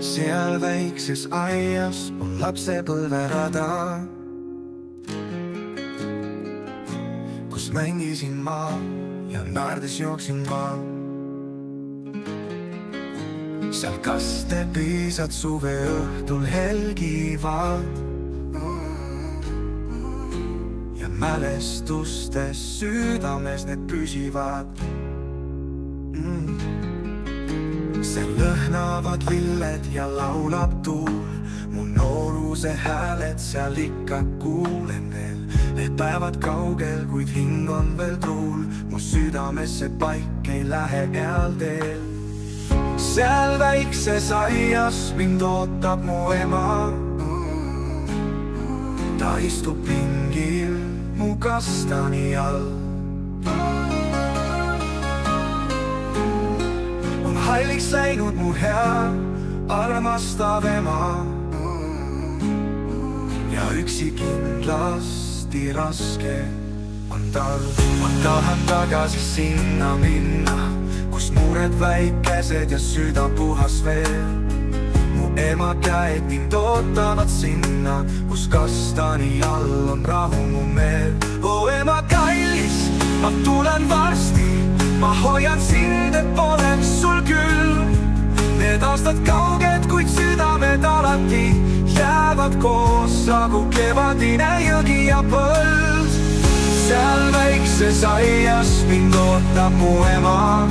Seal väikses aias on lapsepõlverada, kus mängisin ma ja naerdes jooksin ma. Seal kastepiisad suveõhtul helgivad ja mälestustes südames need püsivad. Seal lõhnavad lilled ja laulab tuul, mu nooruse hääled seal ikka kuulen veel. Need päevad kaugel, kuid hing on veel truul, mu südamesse paik ei lähe eal teel. Seal väikses aias mind ootab mu ema, ta istub pingil mu kastani all. On halliks läinud mu hea armastav ema ja üksi kindlasti raske on tal. Ma tahan tagasi sinna minna, kus mured väikesed ja süda puhas veel. Mu ema käed mind ootavad sinna, kus kastani all on rahu mu meel. O ema kallis, ma tulen varsti, ma hoian sind, et poleks sul küll. Need aastad kauged, kuid südamed alati jäävad koos, nagu kevadine jõgi ja põld. Seal väikses aias mind ootab mu ema,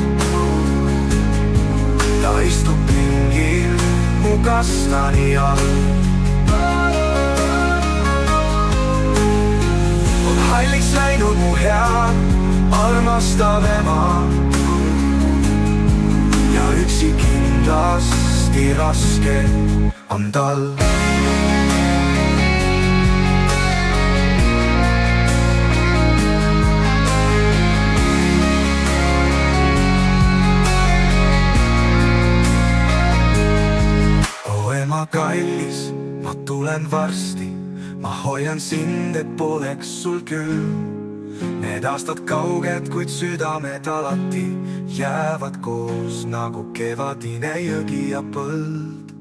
ta istub pingil mu kastani all. On halliks läinud mu hea armastav ema ja üksi kindlasti raske on tal. Ema kallis, ma tulen varsti, ma hoian sind, et poleks sul küll. Need aastad kauged, kuid südamed alati jäävad koos, nagu kevadine jõgi ja põld.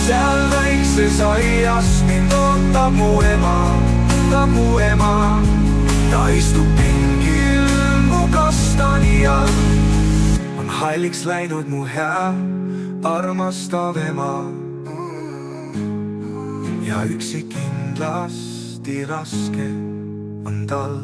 Seal väikses aias mind ootab mu ema, ta istub pingil mu kastani all. On halliks läinud mu hea armastav ema ja üksi kindlasti raske on tal.